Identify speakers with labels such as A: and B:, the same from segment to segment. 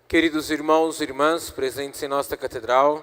A: Queridos irmãos e irmãs presentes em nossa catedral,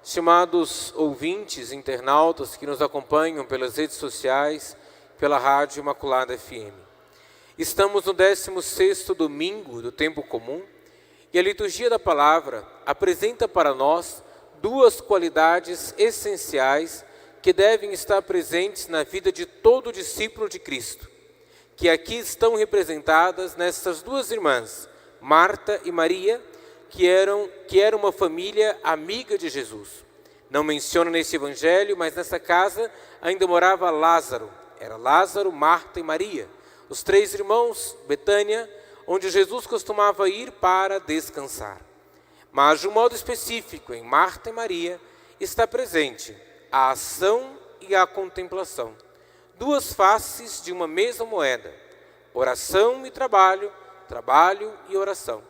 A: estimados ouvintes, internautas que nos acompanham pelas redes sociais, pela Rádio Imaculada FM. Estamos no 16º domingo do tempo comum e a liturgia da palavra apresenta para nós duas qualidades essenciais que devem estar presentes na vida de todo discípulo de Cristo, que aqui estão representadas nessas duas irmãs, Marta e Maria, que era uma família amiga de Jesus. Não menciona nesse evangelho, mas nessa casa ainda morava Lázaro. Era Lázaro, Marta e Maria, os três irmãos, Betânia, onde Jesus costumava ir para descansar. Mas de um modo específico, em Marta e Maria, está presente a ação e a contemplação. Duas faces de uma mesma moeda, oração e trabalho, trabalho e oração.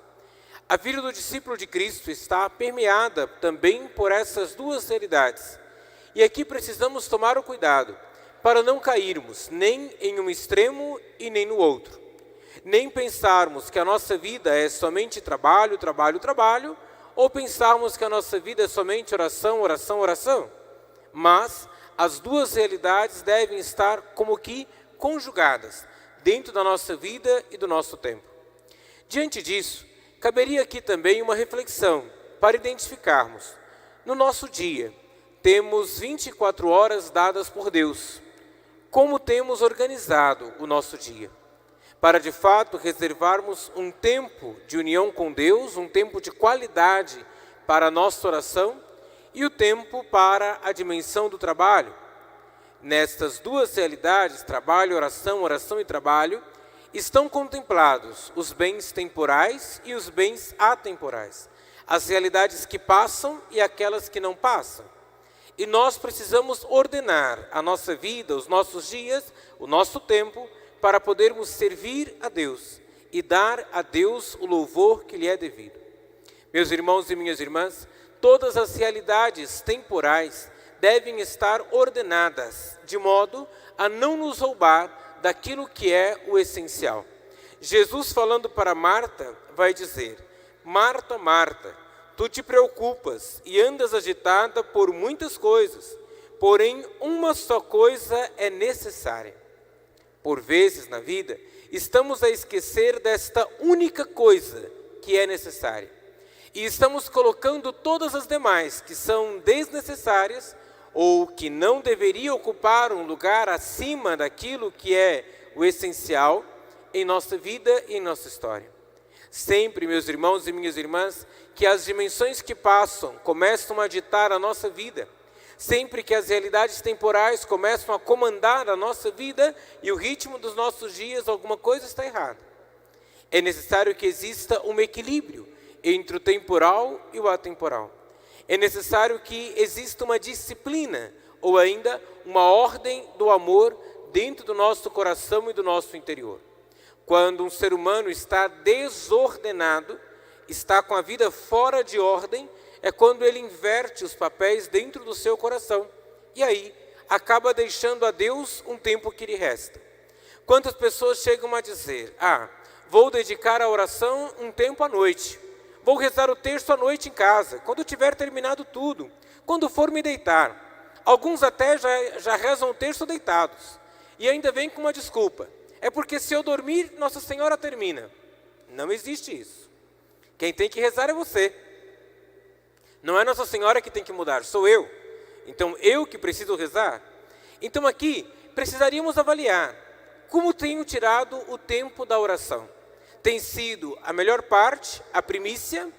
A: A vida do discípulo de Cristo está permeada também por essas duas realidades. E aqui precisamos tomar o cuidado para não cairmos nem em um extremo e nem no outro. Nem pensarmos que a nossa vida é somente trabalho, trabalho, trabalho, ou pensarmos que a nossa vida é somente oração, oração, oração. Mas as duas realidades devem estar como que conjugadas dentro da nossa vida e do nosso tempo. Diante disso, caberia aqui também uma reflexão para identificarmos. No nosso dia, temos 24 horas dadas por Deus. Como temos organizado o nosso dia? Para de fato reservarmos um tempo de união com Deus, um tempo de qualidade para a nossa oração e o tempo para a dimensão do trabalho. Nestas duas realidades, trabalho, oração, oração e trabalho, estão contemplados os bens temporais e os bens atemporais, as realidades que passam e aquelas que não passam. E nós precisamos ordenar a nossa vida, os nossos dias, o nosso tempo, para podermos servir a Deus e dar a Deus o louvor que lhe é devido. Meus irmãos e minhas irmãs, todas as realidades temporais devem estar ordenadas, de modo a não nos roubar daquilo que é o essencial. Jesus, falando para Marta, vai dizer: Marta, Marta, tu te preocupas e andas agitada por muitas coisas, porém uma só coisa é necessária. Por vezes na vida, estamos a esquecer desta única coisa que é necessária. E estamos colocando todas as demais que são desnecessárias ou que não deveriam ocupar um lugar acima daquilo que é o essencial em nossa vida e em nossa história. Sempre, meus irmãos e minhas irmãs, que as dimensões que passam começam a ditar a nossa vida. Sempre que as realidades temporais começam a comandar a nossa vida e o ritmo dos nossos dias, alguma coisa está errada. É necessário que exista um equilíbrio entre o temporal e o atemporal. É necessário que exista uma disciplina, ou ainda uma ordem do amor dentro do nosso coração e do nosso interior. Quando um ser humano está desordenado, está com a vida fora de ordem, é quando ele inverte os papéis dentro do seu coração. E aí, acaba deixando a Deus um tempo que lhe resta. Quantas pessoas chegam a dizer: vou dedicar a oração um tempo à noite. Vou rezar o terço à noite em casa, quando tiver terminado tudo, quando for me deitar. Alguns até já rezam o terço deitados. E ainda vem com uma desculpa: é porque se eu dormir, Nossa Senhora termina. Não existe isso. Quem tem que rezar é você. Não é Nossa Senhora que tem que mudar, sou eu. Então eu que preciso rezar. Então aqui precisaríamos avaliar como tenho tirado o tempo da oração. Tem sido a melhor parte, a primícia,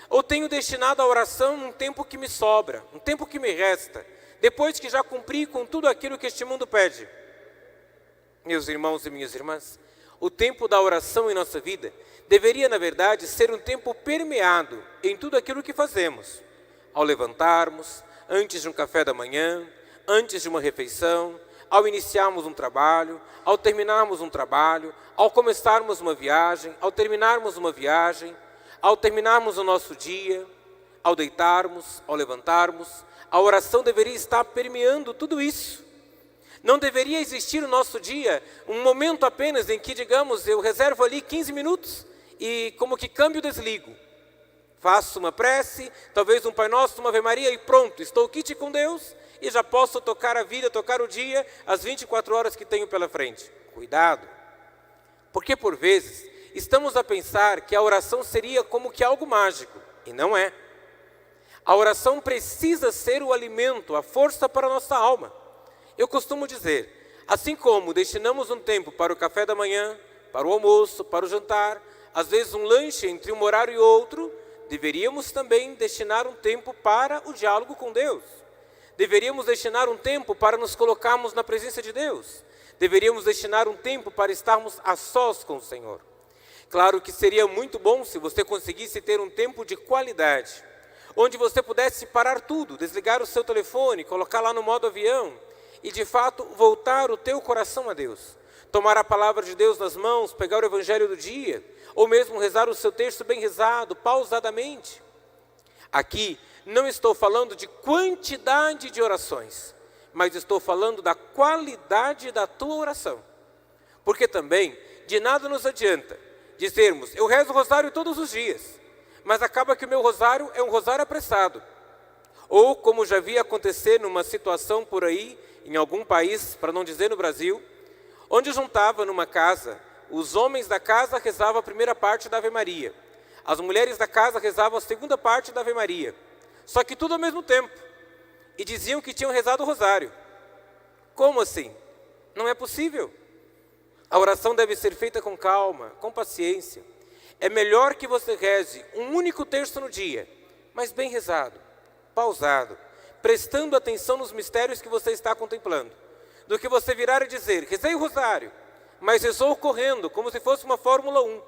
A: ou tenho destinado à oração um tempo que me sobra, um tempo que me resta, depois que já cumpri com tudo aquilo que este mundo pede? Meus irmãos e minhas irmãs, o tempo da oração em nossa vida deveria, na verdade, ser um tempo permeado em tudo aquilo que fazemos. Ao levantarmos, antes de um café da manhã, antes de uma refeição, ao iniciarmos um trabalho, ao terminarmos um trabalho, ao começarmos uma viagem, ao terminarmos uma viagem, ao terminarmos o nosso dia, ao deitarmos, ao levantarmos, a oração deveria estar permeando tudo isso. Não deveria existir no nosso dia um momento apenas em que, digamos, eu reservo ali 15 minutos e como que câmbio desligo. Faço uma prece, talvez um Pai Nosso, uma Ave Maria e pronto, estou quitte com Deus e já posso tocar a vida, tocar o dia, as 24 horas que tenho pela frente. Cuidado, porque por vezes estamos a pensar que a oração seria como que algo mágico, e não é. A oração precisa ser o alimento, a força para a nossa alma. Eu costumo dizer, assim como destinamos um tempo para o café da manhã, para o almoço, para o jantar, às vezes um lanche entre um horário e outro, deveríamos também destinar um tempo para o diálogo com Deus. Deveríamos destinar um tempo para nos colocarmos na presença de Deus. Deveríamos destinar um tempo para estarmos a sós com o Senhor. Claro que seria muito bom se você conseguisse ter um tempo de qualidade, onde você pudesse parar tudo, desligar o seu telefone, colocar lá no modo avião e de fato voltar o teu coração a Deus. Tomar a palavra de Deus nas mãos, pegar o evangelho do dia, ou mesmo rezar o seu texto bem rezado, pausadamente. Aqui não estou falando de quantidade de orações, mas estou falando da qualidade da tua oração. Porque também de nada nos adianta dizermos, eu rezo o rosário todos os dias, mas acaba que o meu rosário é um rosário apressado. Ou como já vi acontecer numa situação por aí, em algum país, para não dizer no Brasil, onde juntava numa casa, os homens da casa rezavam a primeira parte da Ave Maria, as mulheres da casa rezavam a segunda parte da Ave Maria, só que tudo ao mesmo tempo, e diziam que tinham rezado o rosário. Como assim? Não é possível. A oração deve ser feita com calma, com paciência. É melhor que você reze um único terço no dia, mas bem rezado, pausado, prestando atenção nos mistérios que você está contemplando, do que você virar e dizer, rezei o rosário, mas rezou correndo, como se fosse uma Fórmula 1,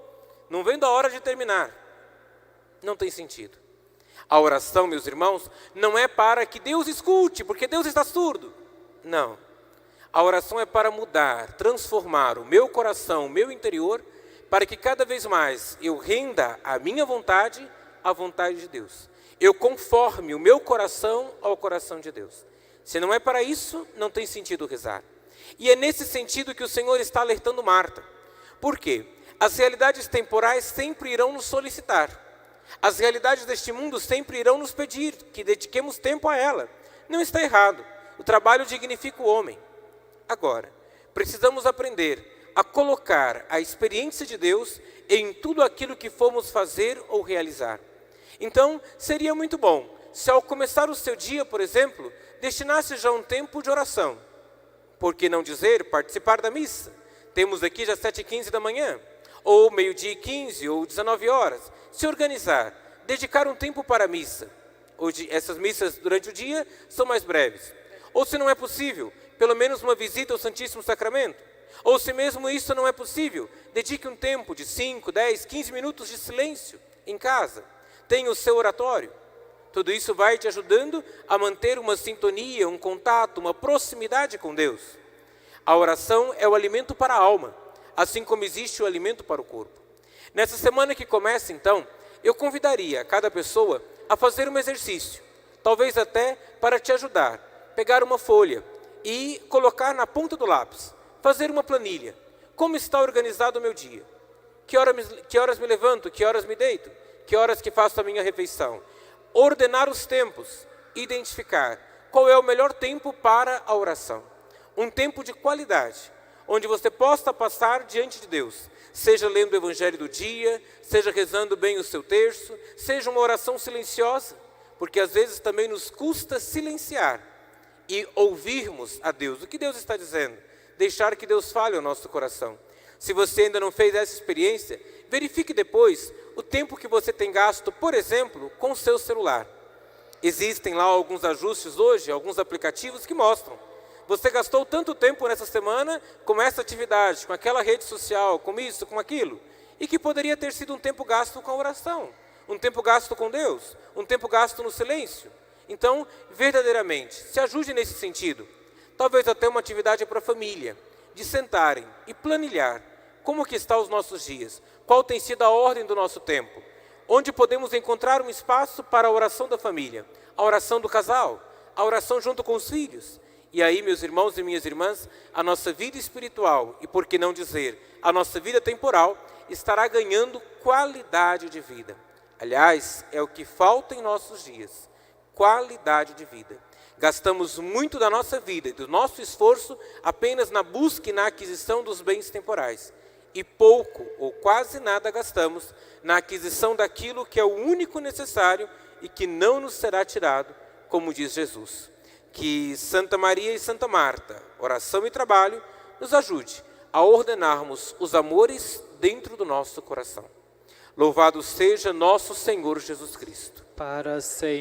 A: não vendo a hora de terminar. Não tem sentido. A oração, meus irmãos, não é para que Deus escute, porque Deus está surdo. Não. A oração é para mudar, transformar o meu coração, o meu interior, para que cada vez mais eu renda a minha vontade à vontade de Deus. Eu conforme o meu coração ao coração de Deus. Se não é para isso, não tem sentido rezar. E é nesse sentido que o Senhor está alertando Marta. Por quê? As realidades temporais sempre irão nos solicitar. As realidades deste mundo sempre irão nos pedir que dediquemos tempo a ela. Não está errado. O trabalho dignifica o homem. Agora, precisamos aprender a colocar a experiência de Deus em tudo aquilo que formos fazer ou realizar. Então, seria muito bom se ao começar o seu dia, por exemplo, destinasse já um tempo de oração. Por que não dizer participar da missa? Temos aqui já 7h15 da manhã, ou meio-dia e 15, ou 19 horas. Se organizar, dedicar um tempo para a missa. Hoje, essas missas durante o dia são mais breves. Ou se não é possível, pelo menos uma visita ao Santíssimo Sacramento. Ou se mesmo isso não é possível, dedique um tempo de 5, 10, 15 minutos de silêncio em casa. Tenha o seu oratório. Tudo isso vai te ajudando a manter uma sintonia, um contato, uma proximidade com Deus. A oração é o alimento para a alma, assim como existe o alimento para o corpo. Nessa semana que começa, então, eu convidaria cada pessoa a fazer um exercício, talvez até para te ajudar. Pegar uma folha e colocar na ponta do lápis, fazer uma planilha. Como está organizado o meu dia? Que horas me levanto? Que horas me deito? Que horas que faço a minha refeição? Ordenar os tempos, identificar qual é o melhor tempo para a oração. Um tempo de qualidade, onde você possa passar diante de Deus, seja lendo o evangelho do dia, seja rezando bem o seu terço, seja uma oração silenciosa, porque às vezes também nos custa silenciar e ouvirmos a Deus. O que Deus está dizendo? Deixar que Deus fale ao nosso coração. Se você ainda não fez essa experiência, verifique depois o tempo que você tem gasto, por exemplo, com o seu celular. Existem lá alguns ajustes hoje, alguns aplicativos que mostram. Você gastou tanto tempo nessa semana com essa atividade, com aquela rede social, com isso, com aquilo, e que poderia ter sido um tempo gasto com a oração, um tempo gasto com Deus, um tempo gasto no silêncio. Então, verdadeiramente, se ajude nesse sentido. Talvez até uma atividade para a família, de sentarem e planilhar como que estão os nossos dias, qual tem sido a ordem do nosso tempo, onde podemos encontrar um espaço para a oração da família, a oração do casal, a oração junto com os filhos. E aí, meus irmãos e minhas irmãs, a nossa vida espiritual, e por que não dizer, a nossa vida temporal, estará ganhando qualidade de vida. Aliás, é o que falta em nossos dias: qualidade de vida. Gastamos muito da nossa vida e do nosso esforço apenas na busca e na aquisição dos bens temporais. E pouco ou quase nada gastamos na aquisição daquilo que é o único necessário e que não nos será tirado, como diz Jesus. Que Santa Maria e Santa Marta, oração e trabalho, nos ajude a ordenarmos os amores dentro do nosso coração. Louvado seja nosso Senhor Jesus Cristo.
B: Para sempre